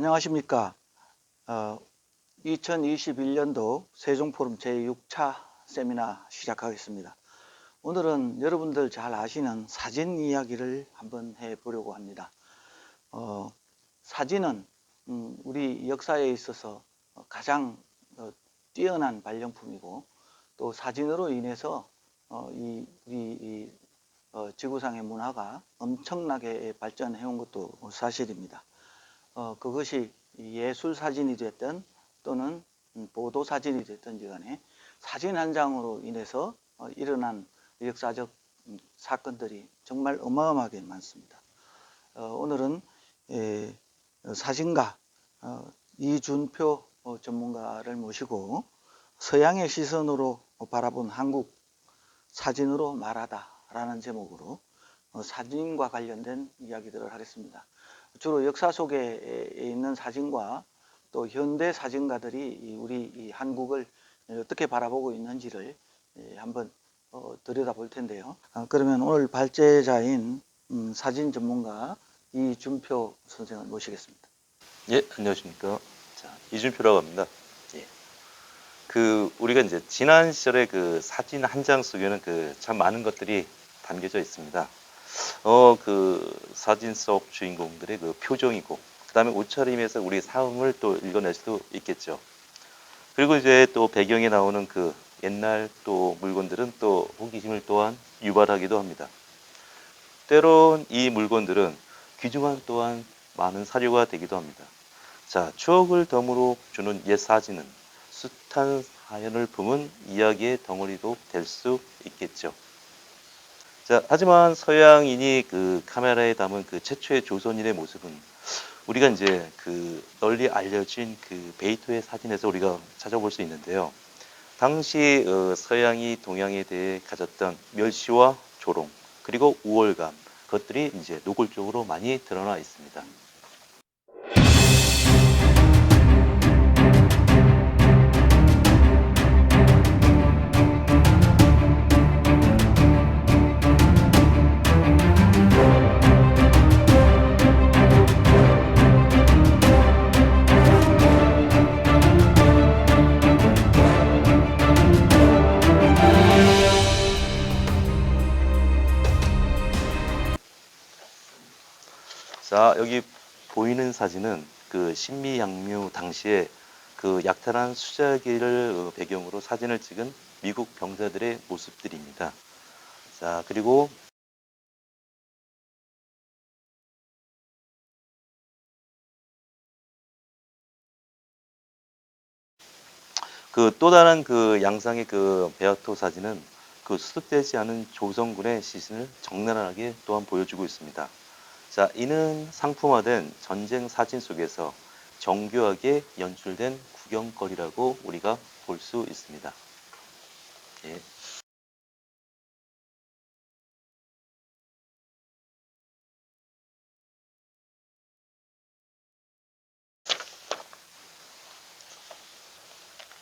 안녕하십니까. 어, 2021년도 세종포럼 제6차 세미나 시작하겠습니다. 오늘은 여러분들 잘 아시는 사진 이야기를 한번 해보려고 합니다. 사진은 우리 역사에 있어서 가장 뛰어난 발명품이고, 또 사진으로 인해서 우리 지구상의 문화가 엄청나게 발전해 온 것도 사실입니다. 그것이 예술 사진이 됐든 또는 보도 사진이 됐든지 간에 사진 한 장으로 인해서 일어난 역사적 사건들이 정말 어마어마하게 많습니다. 오늘은 사진가 이준표 전문가를 모시고 서양의 시선으로 바라본 한국 사진으로 말하다라는 제목으로 사진과 관련된 이야기들을 하겠습니다. 주로 역사 속에 있는 사진과 또 현대 사진가들이 우리 한국을 어떻게 바라보고 있는지를 한번 들여다볼 텐데요. 그러면 오늘 발제자인 사진 전문가 이준표 선생을 모시겠습니다. 예, 안녕하십니까. 자, 이준표라고 합니다. 예. 우리가 이제 지난 시절에 그 사진 한 장 속에는 참 많은 것들이 담겨져 있습니다. 사진 속 주인공들의 표정이고, 그 다음에 옷차림에서 우리 삶을 또 읽어낼 수도 있겠죠. 그리고 이제 또 배경에 나오는 옛날 또 물건들은 또 호기심을 또한 유발하기도 합니다. 때론 이 물건들은 귀중한 또한 많은 사료가 되기도 합니다. 자, 추억을 덤으로 주는 옛 사진은 숱한 사연을 품은 이야기의 덩어리도 될 수 있겠죠. 자, 하지만 서양인이 카메라에 담은 최초의 조선인의 모습은 우리가 이제 널리 알려진 베이토의 사진에서 우리가 찾아볼 수 있는데요. 당시 서양이 동양에 대해 가졌던 멸시와 조롱, 그리고 우월감, 그것들이 이제 노골적으로 많이 드러나 있습니다. 자, 여기 보이는 사진은 신미양묘 당시에 약탈한 수자기를 배경으로 사진을 찍은 미국 병사들의 모습들입니다. 자, 그리고 또 다른 양상의 베아토 사진은 수습되지 않은 조선군의 시신을 적나라하게 또한 보여주고 있습니다. 자, 이는 상품화된 전쟁 사진 속에서 정교하게 연출된 구경거리라고 우리가 볼 수 있습니다. 예.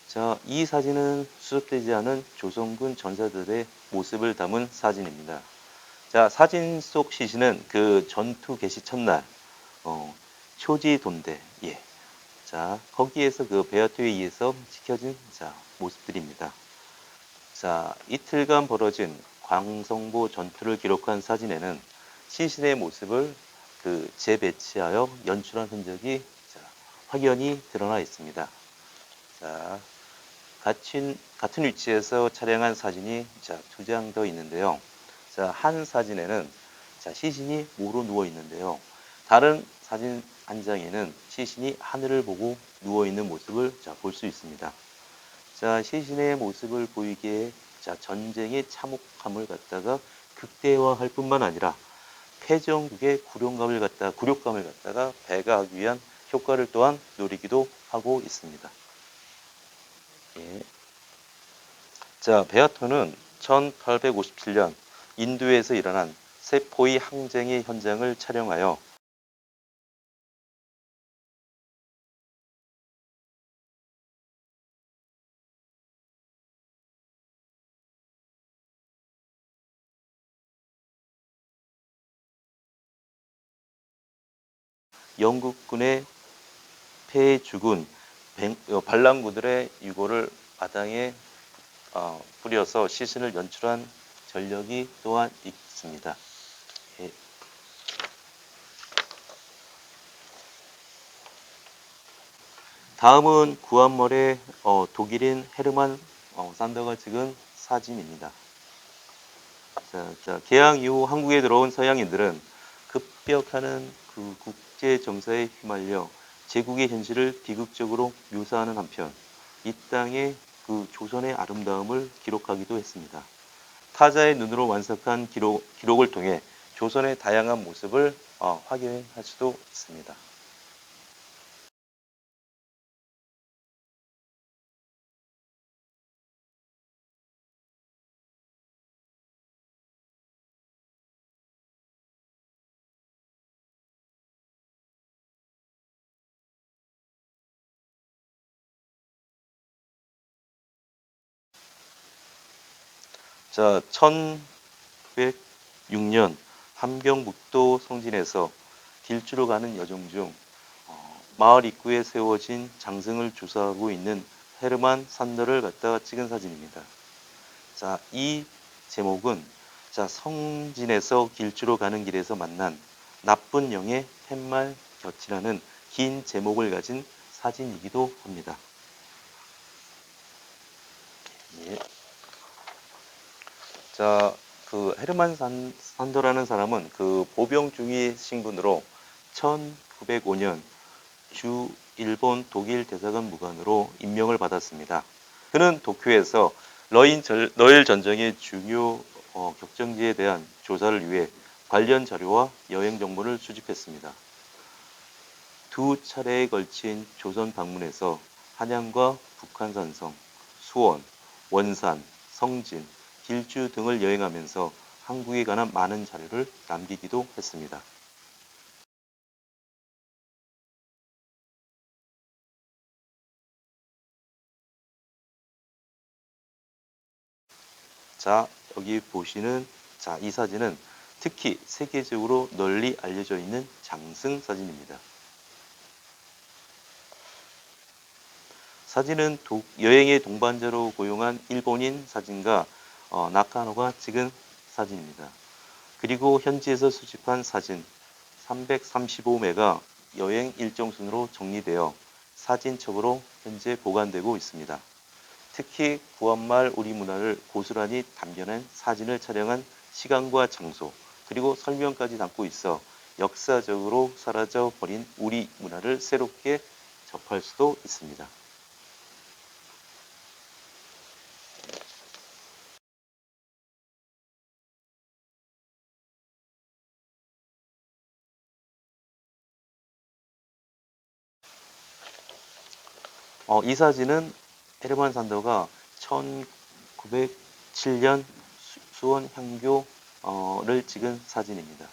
자, 이 사진은 수습되지 않은 조선군 전사들의 모습을 담은 사진입니다. 자, 사진 속 시신은 전투 개시 첫날, 초지돈대, 예. 자, 거기에서 베아토에 의해서 지켜진 모습들입니다. 자, 이틀간 벌어진 광성보 전투를 기록한 사진에는 시신의 모습을 재배치하여 연출한 흔적이 확연히 드러나 있습니다. 자, 같은 위치에서 촬영한 사진이 두 장 더 있는데요. 자, 한 사진에는 시신이 모로 누워 있는데요. 다른 사진 한 장에는 시신이 하늘을 보고 누워 있는 모습을 볼 수 있습니다. 자, 시신의 모습을 보이기에 전쟁의 참혹함을 갖다가 극대화할 뿐만 아니라 패전국의 굴욕감을 갖다가 배가하기 위한 효과를 또한 노리기도 하고 있습니다. 예. 자, 베아토는 1857년 인도에서 일어난 세포이 항쟁의 현장을 촬영하여 영국군의 폐에 죽은 반란구들의 유골을 마당에 뿌려서 시신을 연출한 전력이 또한 있습니다. 예. 다음은 구한말의 독일인 헤르만 산더가 찍은 사진입니다. 개항 이후 한국에 들어온 서양인들은 급격하는 그 국제 정세에 휘말려 제국의 현실을 비극적으로 묘사하는 한편 이 땅의 그 조선의 아름다움을 기록하기도 했습니다. 타자의 눈으로 완성한 기록을 통해 조선의 다양한 모습을 확인할 수도 있습니다. 자, 1906년 함경북도 성진에서 길주로 가는 여정 중 마을 입구에 세워진 장승을 주사하고 있는 헤르만 산더를 갖다가 찍은 사진입니다. 자, 이 제목은 성진에서 길주로 가는 길에서 만난 나쁜 영의 팻말 곁이라는 긴 제목을 가진 사진이기도 합니다. 예. 자, 그 헤르만 산더라는 사람은 그 보병 중위 신분으로 1905년 주 일본 독일 대사관 무관으로 임명을 받았습니다. 그는 도쿄에서 러일 전쟁의 중요 격정지에 대한 조사를 위해 관련 자료와 여행 정보를 수집했습니다. 두 차례에 걸친 조선 방문에서 한양과 북한산성, 수원, 원산, 성진, 길주 등을 여행하면서 한국에 관한 많은 자료를 남기기도 했습니다. 자, 여기 보시는 이 사진은 특히 세계적으로 널리 알려져 있는 장승 사진입니다. 사진은 여행의 동반자로 고용한 일본인 사진가 나카노가 찍은 사진입니다. 그리고 현지에서 수집한 사진 335매가 여행 일정 순으로 정리되어 사진첩으로 현재 보관되고 있습니다. 특히 구한말 우리 문화를 고스란히 담겨낸 사진을 촬영한 시간과 장소 그리고 설명까지 담고 있어 역사적으로 사라져 버린 우리 문화를 새롭게 접할 수도 있습니다. 이 사진은 헤르만 산더가 1907년 수원 향교를 찍은 사진입니다.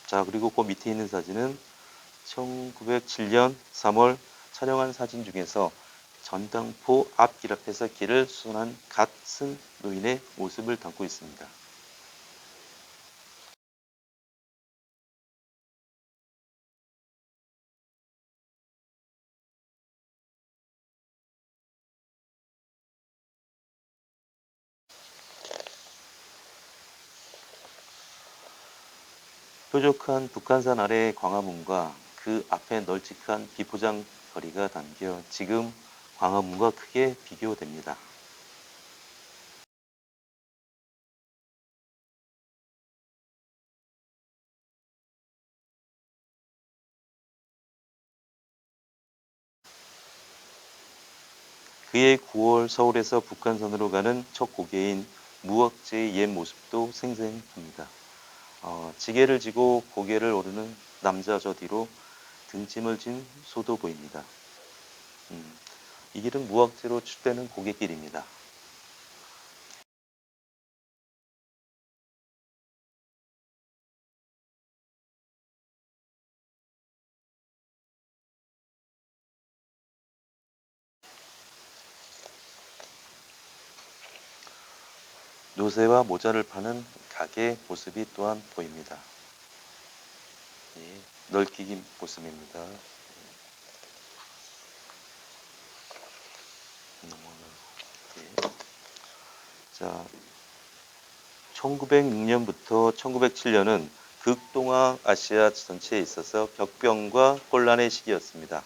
자, 그리고 그 밑에 있는 사진은 1907년 3월 촬영한 사진 중에서 전당포 앞길 앞에서 길을 수선한 갓 쓴 노인의 모습을 담고 있습니다. 뾰족한 북한산 아래의 광화문과 그 앞에 널찍한 비포장 거리가 담겨 지금 광화문과 크게 비교됩니다. 그해 9월 서울에서 북한산으로 가는 첫 고개인 무학재의 옛 모습도 생생합니다. 지게를 지고 고개를 오르는 남자 저 뒤로 등짐을 진 소도 보입니다. 이 길은 무학재로 출대는 고갯길입니다. 노새와 모자를 파는 가게 모습이 또한 보입니다. 예, 널뛰기 모습입니다. 예. 자, 1906년부터 1907년은 극동아시아 전체에 있어서 격병과 혼란의 시기였습니다.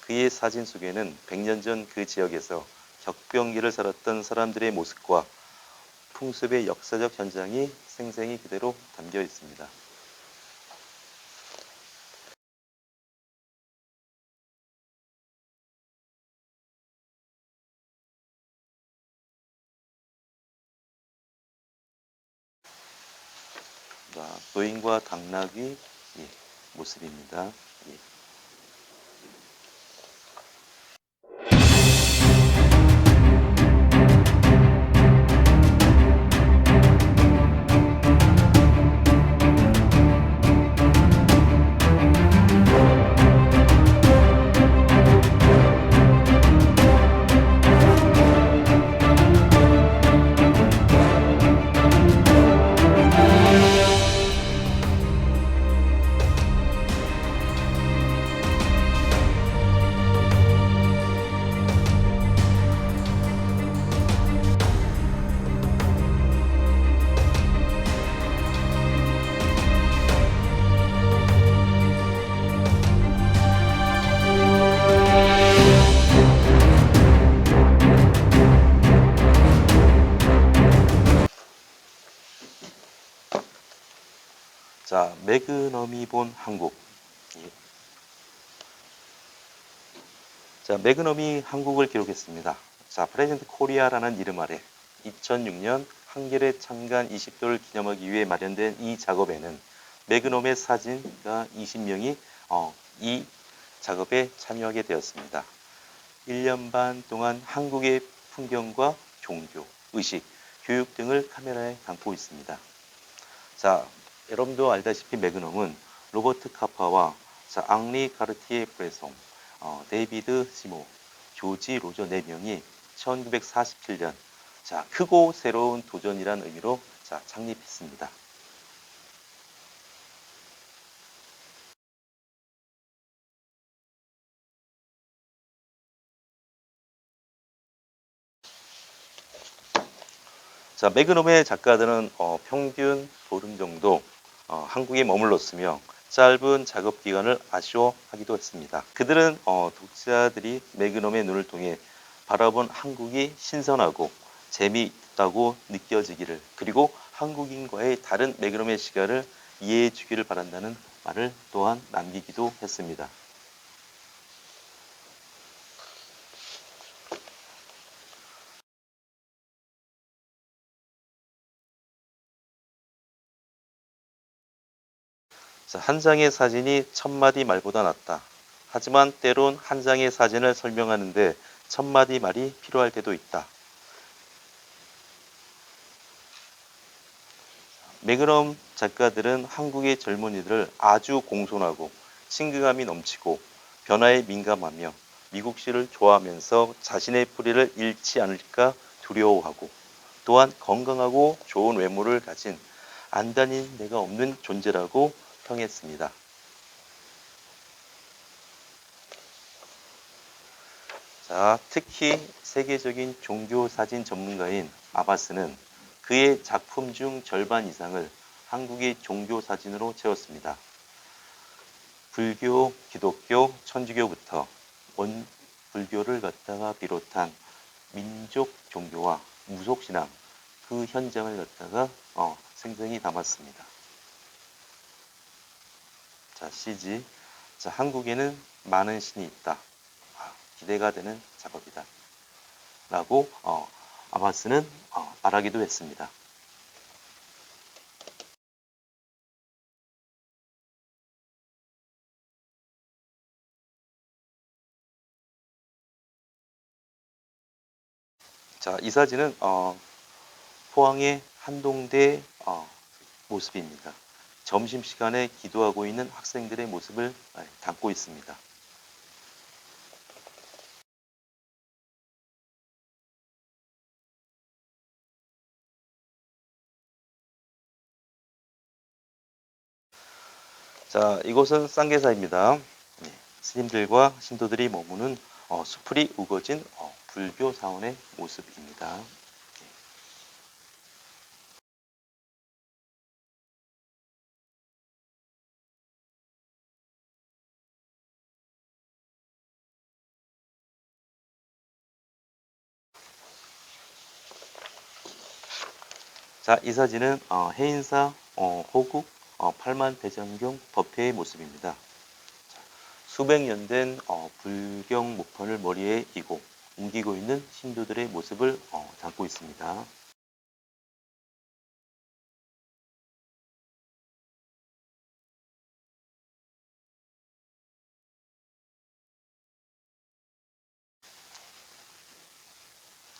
그의 사진 속에는 100년 전 그 지역에서 격병기를 살았던 사람들의 모습과 풍습의 역사적 현장이 생생히 그대로 담겨 있습니다. 노인과 당나귀 모습입니다. 예. 자, 매그넘이 본 한국. 예. 자, 매그넘이 한국을 기록했습니다. 자, 프레젠트 코리아라는 이름 아래 2006년 한겨레 창간 20도를 기념하기 위해 마련된 이 작업에는 매그넘의 사진가 20명이 이 작업에 참여하게 되었습니다. 1년 반 동안 한국의 풍경과 종교, 의식, 교육 등을 카메라에 담고 있습니다. 자, 여러분도 알다시피 매그넘은 로버트 카파와 앙리 카르티에 프레송, 데이비드 시모, 조지 로저 4명이 1947년 크고 새로운 도전이란 의미로 창립했습니다. 자, 매그넘의 작가들은 평균 보름 정도 한국에 머물렀으며 짧은 작업 기간을 아쉬워하기도 했습니다. 그들은 독자들이 매그넘의 눈을 통해 바라본 한국이 신선하고 재미있다고 느껴지기를, 그리고 한국인과의 다른 매그넘의 시각을 이해해 주기를 바란다는 말을 또한 남기기도 했습니다. 한 장의 사진이 1000마디 말보다 낫다. 하지만 때론 한 장의 사진을 설명하는데 1000마디 말이 필요할 때도 있다. 매그넘 작가들은 한국의 젊은이들을 아주 공손하고 친근감이 넘치고 변화에 민감하며 미국시를 좋아하면서 자신의 뿌리를 잃지 않을까 두려워하고, 또한 건강하고 좋은 외모를 가진 안다닌 데가 없는 존재라고 평했습니다. 자, 특히 세계적인 종교 사진 전문가인 아바스는 그의 작품 중 절반 이상을 한국의 종교 사진으로 채웠습니다. 불교, 기독교, 천주교부터 원불교를 갖다가 비롯한 민족 종교와 무속 신앙, 그 현장을 갖다가 생생히 담았습니다. 자, CG. 자, 한국에는 많은 신이 있다. 기대가 되는 작업이다. 라고 아바스는 말하기도 했습니다. 자, 이 사진은 포항의 한동대 모습입니다. 점심시간에 기도하고 있는 학생들의 모습을 담고 있습니다. 자, 이곳은 쌍계사입니다. 네, 스님들과 신도들이 머무는 수풀이 우거진 불교 사원의 모습입니다. 자, 이 사진은 해인사 호국 팔만대장경 법회의 모습입니다. 수백 년 된 불경 목판을 머리에 이고 옮기고 있는 신도들의 모습을 담고 있습니다.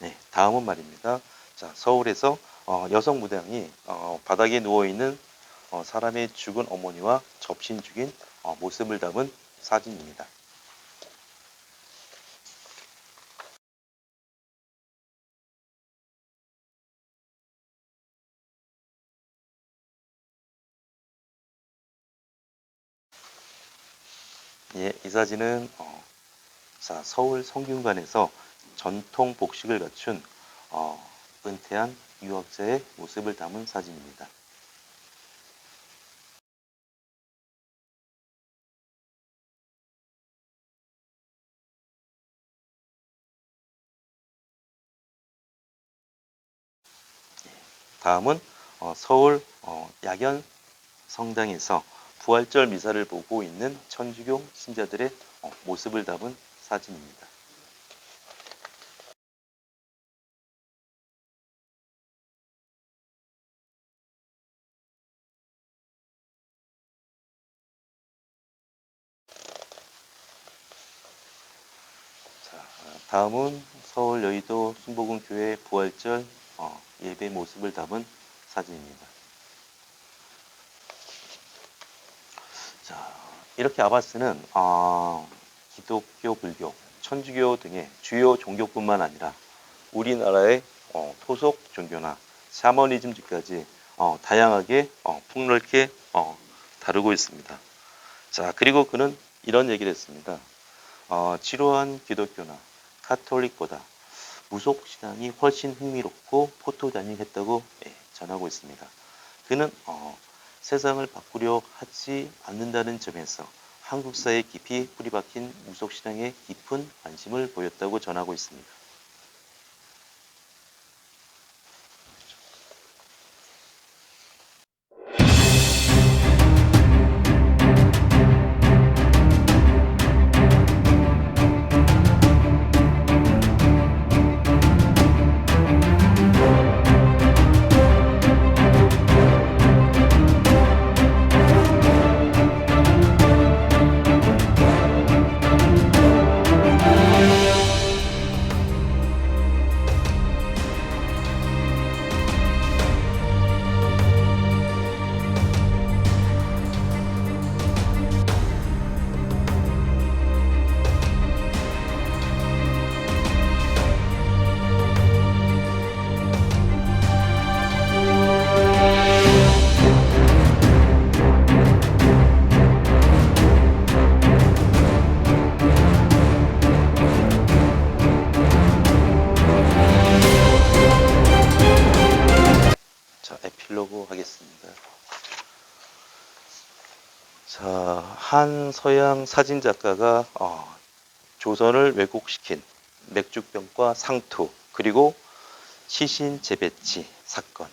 네, 다음은 말입니다. 자, 서울에서 여성 무당이 바닥에 누워 있는 사람의 죽은 어머니와 접신 죽인 모습을 담은 사진입니다. 예, 이 사진은 자, 서울 성균관에서 전통 복식을 갖춘 은퇴한 유학자의 모습을 담은 사진입니다. 다음은 서울 약연 성당에서 부활절 미사를 보고 있는 천주교 신자들의 모습을 담은 사진입니다. 자, 다음은 서울 여의도 순복음교회 부활절 예배 모습을 담은 사진입니다. 자, 이렇게 아바스는 기독교, 불교, 천주교 등의 주요 종교뿐만 아니라 우리나라의 토속 종교나 샤머니즘까지 다양하게 폭넓게 다루고 있습니다. 자, 그리고 그는 이런 얘기를 했습니다. 지루한 기독교나 카톨릭보다 무속 신앙이 훨씬 흥미롭고 포토다닝했다고 전하고 있습니다. 그는 세상을 바꾸려 하지 않는다는 점에서 한국 사회에 깊이 뿌리박힌 무속 신앙에 깊은 관심을 보였다고 전하고 있습니다. 자, 에필로그 하겠습니다. 자, 한 서양 사진 작가가 조선을 왜곡시킨 맥주병과 상투, 그리고 시신 재배치 사건.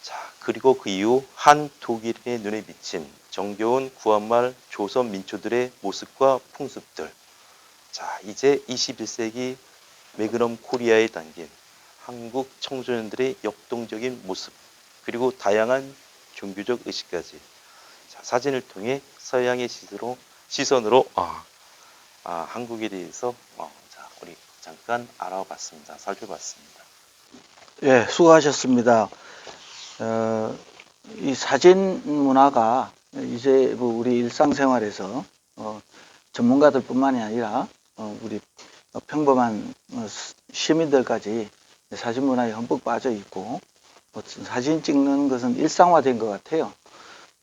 자, 그리고 그 이후 한 독일인의 눈에 비친 정겨운 구한말 조선 민초들의 모습과 풍습들. 자, 이제 21세기 매그넘 코리아에 담긴 한국 청소년들의 역동적인 모습, 그리고 다양한 종교적 의식까지 자, 사진을 통해 서양의 시선으로 한국에 대해서 자, 우리 잠깐 알아봤습니다. 살펴봤습니다. 예, 수고하셨습니다. 이 사진 문화가 이제 뭐 우리 일상생활에서 전문가들뿐만이 아니라 우리 평범한 시민들까지 사진 문화에 흠뻑 빠져 있고 사진 찍는 것은 일상화된 것 같아요.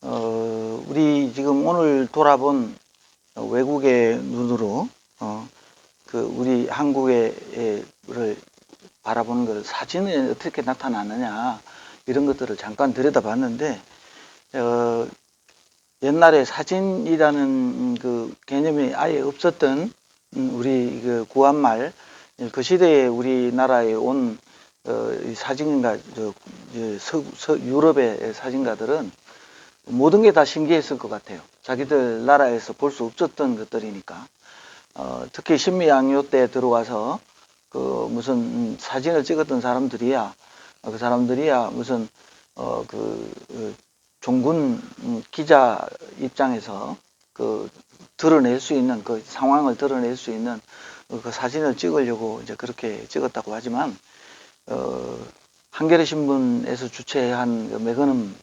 우리 지금 오늘 돌아본 외국의 눈으로 우리 한국의를 바라보는 걸 사진에 어떻게 나타나느냐 이런 것들을 잠깐 들여다봤는데 옛날에 사진이라는 그 개념이 아예 없었던 우리 그 구한말 그 시대에 우리나라에 온 이 사진가 유럽의 사진가들은 모든 게 다 신기했을 것 같아요. 자기들 나라에서 볼 수 없었던 것들이니까. 특히 신미양요 때 들어와서 그 무슨 사진을 찍었던 사람들이야 그 사람들이야 무슨 종군 기자 입장에서 그 드러낼 수 있는 그 상황을 드러낼 수 있는 그 사진을 찍으려고 이제 그렇게 찍었다고 하지만 한겨레 신문에서 주최한 그 매거넘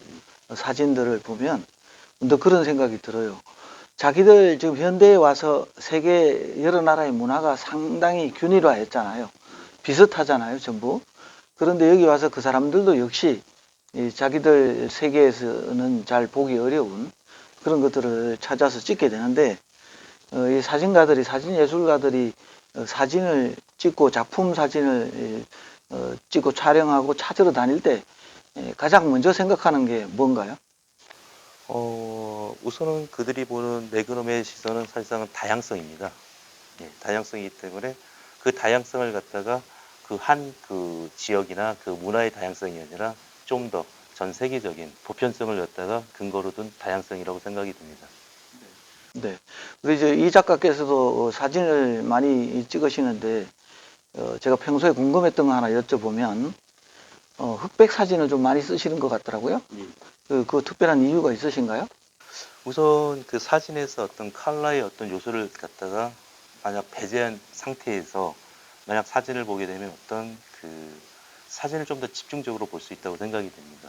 사진들을 보면 또 그런 생각이 들어요. 자기들 지금 현대에 와서 세계 여러 나라의 문화가 상당히 균일화했잖아요. 비슷하잖아요, 전부. 그런데 여기 와서 그 사람들도 역시 자기들 세계에서는 잘 보기 어려운 그런 것들을 찾아서 찍게 되는데 이 사진가들이 사진 예술가들이 사진을 찍고 작품 사진을 찍고 촬영하고 찾으러 다닐 때 가장 먼저 생각하는 게 뭔가요? 우선은 그들이 보는 매그넘의 시선은 사실상은 다양성입니다. 예, 다양성이기 때문에 그 다양성을 갖다가 그 지역이나 그 문화의 다양성이 아니라 좀 더 전 세계적인 보편성을 갖다가 근거로 둔 다양성이라고 생각이 듭니다. 네. 우리 이제 이 작가께서도 사진을 많이 찍으시는데 제가 평소에 궁금했던 거 하나 여쭤보면 흑백 사진을 좀 많이 쓰시는 것 같더라고요. 그 특별한 이유가 있으신가요? 우선 그 사진에서 어떤 컬러의 어떤 요소를 갖다가 만약 배제한 상태에서 만약 사진을 보게 되면 어떤 그 사진을 좀 더 집중적으로 볼 수 있다고 생각이 됩니다.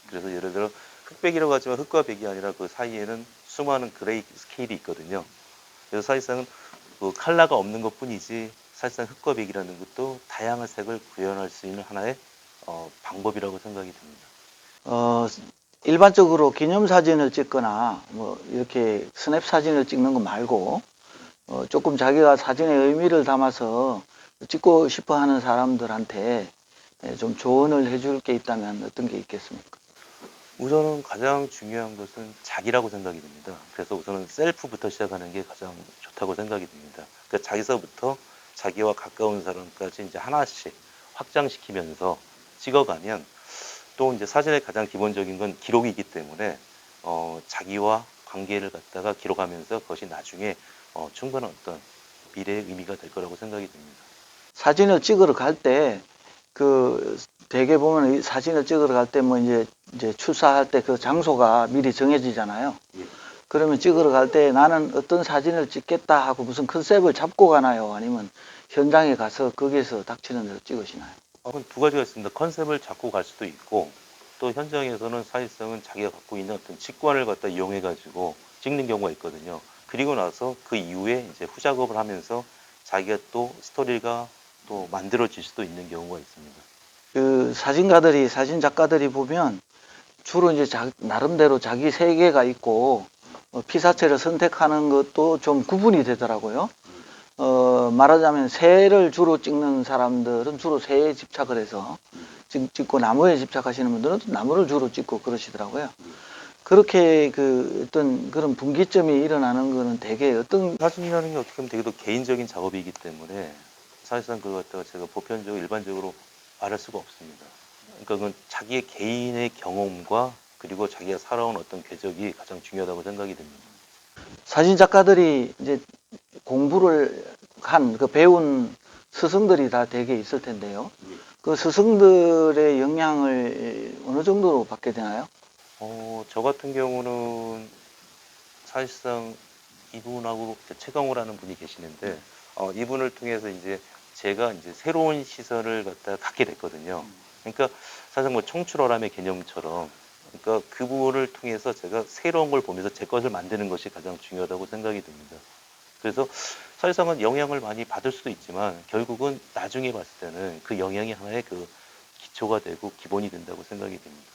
그래서 예를 들어 흑백이라고 하지만 흑과 백이 아니라 그 사이에는 수많은 그레이 스케일이 있거든요. 그래서 사실상은 그 컬러가 없는 것 뿐이지 사실상 흑과 백이라는 것도 다양한 색을 구현할 수 있는 하나의 방법이라고 생각이 듭니다. 어, 일반적으로 기념사진을 찍거나 뭐 이렇게 스냅 사진을 찍는 거 말고 조금 자기가 사진의 의미를 담아서 찍고 싶어 하는 사람들한테 좀 조언을 해줄 게 있다면 어떤 게 있겠습니까? 우선은 가장 중요한 것은 자기라고 생각이 듭니다. 그래서 우선은 셀프부터 시작하는 게 가장 좋다고 생각이 듭니다. 그러니까 자기서부터 자기와 가까운 사람까지 이제 하나씩 확장시키면서 찍어가면 또 이제 사진의 가장 기본적인 건 기록이기 때문에 자기와 관계를 갖다가 기록하면서 그것이 나중에 충분한 어떤 미래의 의미가 될 거라고 생각이 듭니다. 사진을 찍으러 갈 때 그 대개 보면 이 사진을 찍으러 갈 때 뭐 이제 출사할 때 그 장소가 미리 정해지잖아요. 그러면 찍으러 갈 때 나는 어떤 사진을 찍겠다 하고 무슨 컨셉을 잡고 가나요? 아니면 현장에 가서 거기에서 닥치는 대로 찍으시나요? 그건 두 가지가 있습니다. 컨셉을 잡고 갈 수도 있고 또 현장에서는 사실상은 자기가 갖고 있는 어떤 직관을 갖다 이용해 가지고 찍는 경우가 있거든요. 그리고 나서 그 이후에 이제 후작업을 하면서 자기가 또 스토리가 또 만들어질 수도 있는 경우가 있습니다. 그 사진가들이 사진 작가들이 보면 주로 이제 나름대로 자기 세계가 있고 피사체를 선택하는 것도 좀 구분이 되더라고요. 말하자면 새를 주로 찍는 사람들은 주로 새에 집착을 해서 찍고 나무에 집착하시는 분들은 또 나무를 주로 찍고 그러시더라고요. 그렇게 그 어떤 그런 분기점이 일어나는 거는 대개 어떤 사진이라는 게 어떻게 보면 되게 또 개인적인 작업이기 때문에 사실상 그걸 갖다가 제가 보편적으로 일반적으로 말할 수가 없습니다. 그러니까 그건 자기의 개인의 경험과 그리고 자기가 살아온 어떤 궤적이 가장 중요하다고 생각이 됩니다. 사진 작가들이 이제 공부를 한 그 배운 스승들이 다 대개 있을 텐데요. 그 스승들의 영향을 어느 정도로 받게 되나요? 저 같은 경우는 사실상 이분하고 최강호라는 분이 계시는데, 이분을 통해서 이제 제가 이제 새로운 시선을 갖다 갖게 됐거든요. 그러니까 사실 뭐 청출어람의 개념처럼, 그러니까 그분을 통해서 제가 새로운 걸 보면서 제 것을 만드는 것이 가장 중요하다고 생각이 듭니다. 그래서 사실상은 영향을 많이 받을 수도 있지만 결국은 나중에 봤을 때는 그 영향이 하나의 그 기초가 되고 기본이 된다고 생각이 됩니다.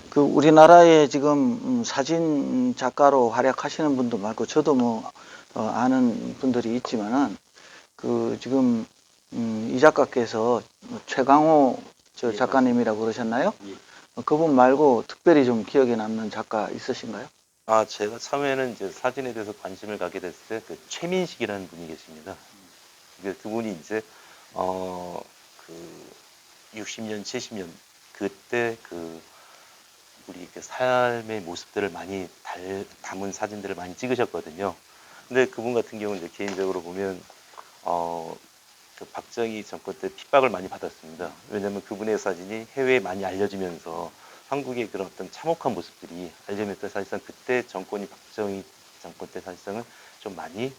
그 우리나라에 지금 사진 작가로 활약하시는 분도 많고 저도 뭐 아는 분들이 있지만은 그 지금 이 작가께서 최강호 저 작가님이라고 그러셨나요? 그분 말고 특별히 좀 기억에 남는 작가 있으신가요? 아, 제가 처음에는 이제 사진에 대해서 관심을 갖게 됐을 때 그 최민식이라는 분이 계십니다. 그분이 이제 그 60년, 70년 그때 그 우리 그 삶의 모습들을 많이 담은 사진들을 많이 찍으셨거든요. 근데 그분 같은 경우는 이제 개인적으로 보면 그 박정희 정권 때 핍박을 많이 받았습니다. 왜냐하면 그분의 사진이 해외에 많이 알려지면서 한국의 그런 어떤 참혹한 모습들이 알려지면서 사실상 그때 정권이 박정희 정권 때 사실상은 좀 많이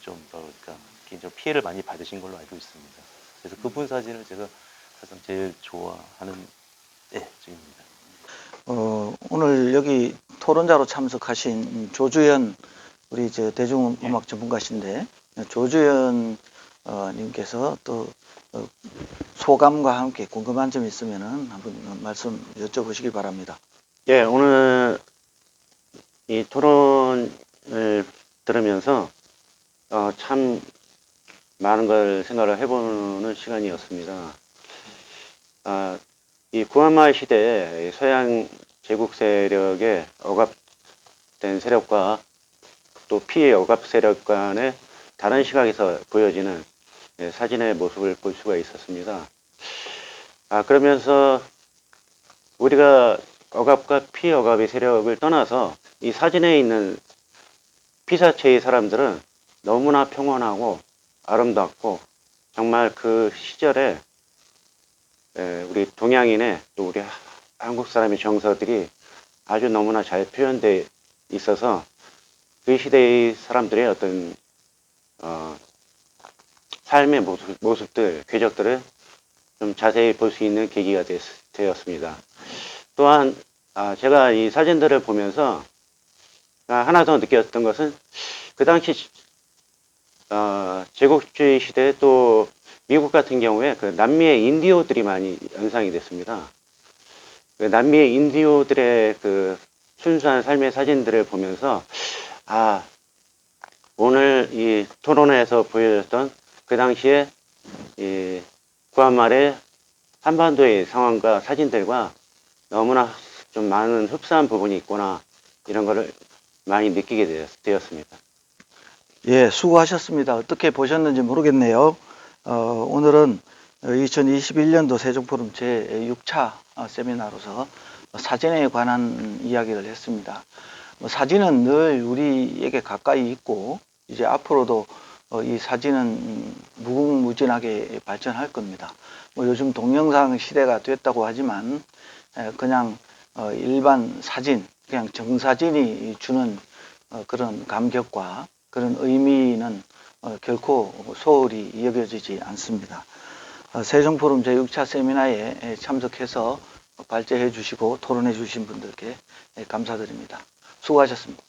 좀 뭐랄까 개인적으로 피해를 많이 받으신 걸로 알고 있습니다. 그래서 그분 사진을 제가 사실 제일 좋아하는 중입니다. 오늘 여기 토론자로 참석하신 조주현 우리 저 대중음악 전문가신데 조주현 님께서 또 소감과 함께 궁금한 점 있으면은 한번 말씀 여쭤보시기 바랍니다. 예, 오늘 이 토론을 들으면서 참 많은 걸 생각을 해보는 시간이었습니다. 이 구한말 시대에 서양 제국 세력의 억압된 세력과 또 피해 억압 세력 간의 다른 시각에서 보여지는 사진의 모습을 볼 수가 있었습니다. 그러면서 우리가 억압과 피억압의 세력을 떠나서 이 사진에 있는 피사체의 사람들은 너무나 평온하고 아름답고 정말 그 시절에 우리 동양인의 또 우리 한국 사람의 정서들이 아주 너무나 잘 표현되어 있어서 그 시대의 사람들의 어떤 삶의 모습들, 궤적들을 좀 자세히 볼 수 있는 계기가 되었습니다. 또한 제가 이 사진들을 보면서 하나 더 느꼈던 것은 그 당시 제국주의 시대 또 미국 같은 경우에 그 남미의 인디오들이 많이 연상이 됐습니다. 그 남미의 인디오들의 그 순수한 삶의 사진들을 보면서 오늘 이 토론회에서 보여줬던 그 당시에 이 구한말의 한반도의 상황과 사진들과 너무나 좀 많은 흡사한 부분이 있구나 이런 거를 많이 느끼게 되었습니다. 예, 수고하셨습니다. 어떻게 보셨는지 모르겠네요. 오늘은 2021년도 세종포럼 제6차 세미나로서 사진에 관한 이야기를 했습니다. 사진은 늘 우리에게 가까이 있고 이제 앞으로도 이 사진은 무궁무진하게 발전할 겁니다. 요즘 동영상 시대가 됐다고 하지만 그냥 일반 사진, 그냥 정사진이 주는 그런 감격과 그런 의미는 결코 소홀히 여겨지지 않습니다. 세종포럼 제6차 세미나에 참석해서 발제해 주시고 토론해 주신 분들께 감사드립니다. 수고하셨습니다.